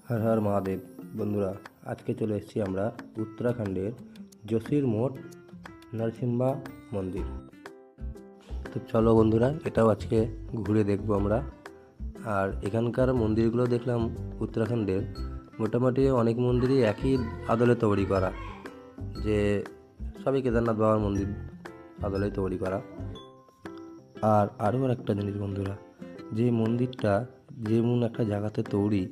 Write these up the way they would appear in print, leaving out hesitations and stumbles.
হর হর মহাদেব। বন্ধুরা, আজকে চলে এসেছি আমরা উত্তরাখণ্ডের যোশীর মঠ নরসিংহা মন্দির। তো চলো বন্ধুরা, এটাও আজকে ঘুরে দেখবো আমরা। আর এখানকার মন্দিরগুলো দেখলাম উত্তরাখণ্ডের মোটামুটি অনেক মন্দিরই একই আদলে তৈরি করা, যে সবই কেদারনাথ বাবার মন্দির আদলে তৈরি করা। আর আরও একটা জিনিস বন্ধুরা, যে মন্দিরটা যেমন একটা জায়গাতে তৈরি,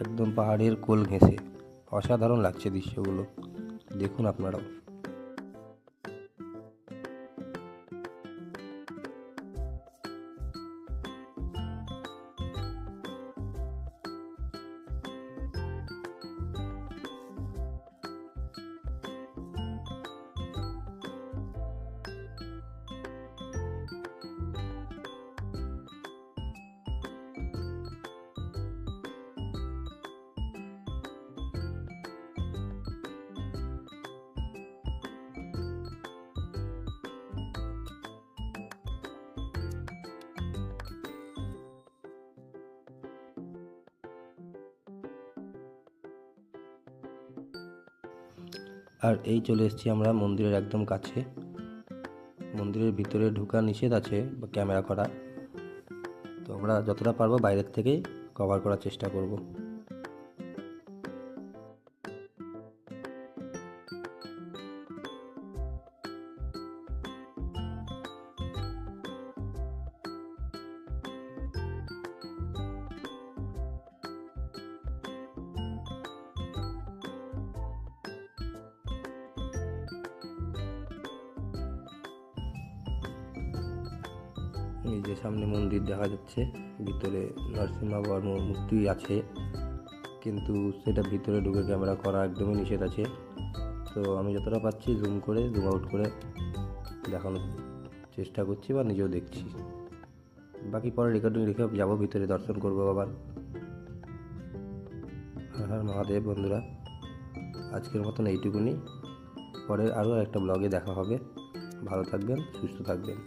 একদম পাহাড়ের কোল ঘেঁষে, অসাধারণ লাগছে দৃশ্যগুলো, দেখুন আপনারাও। আর এই চলে এসেছি আমরা মন্দিরের একদম কাছে। মন্দিরের ভিতরে ঢোকা নিষেধ আছে বা ক্যামেরা করা, তো আমরা যতটা পারবো বাইরের থেকেই কভার করার চেষ্টা করব। এই যে সামনে মন্দির দেখা যাচ্ছে, ভিতরে নরসিংহ বাবার মূর্তি আছে, কিন্তু সেটা ভিতরে ঢুকে ক্যামেরা করা একদমই নিষেধ আছে। তো আমি যতটা পাচ্ছি জুম আউট করে দেখানোর চেষ্টা করছি বা নিজেও দেখছি। বাকি পরে রেকর্ডিং রেখে যাবো, ভিতরে দর্শন করবো আবার। হর হর মহাদেব। বন্ধুরা, আজকের মতন এইটুকুনি। পরে আরও একটা ব্লগে দেখা হবে। ভালো থাকবেন, সুস্থ থাকবেন।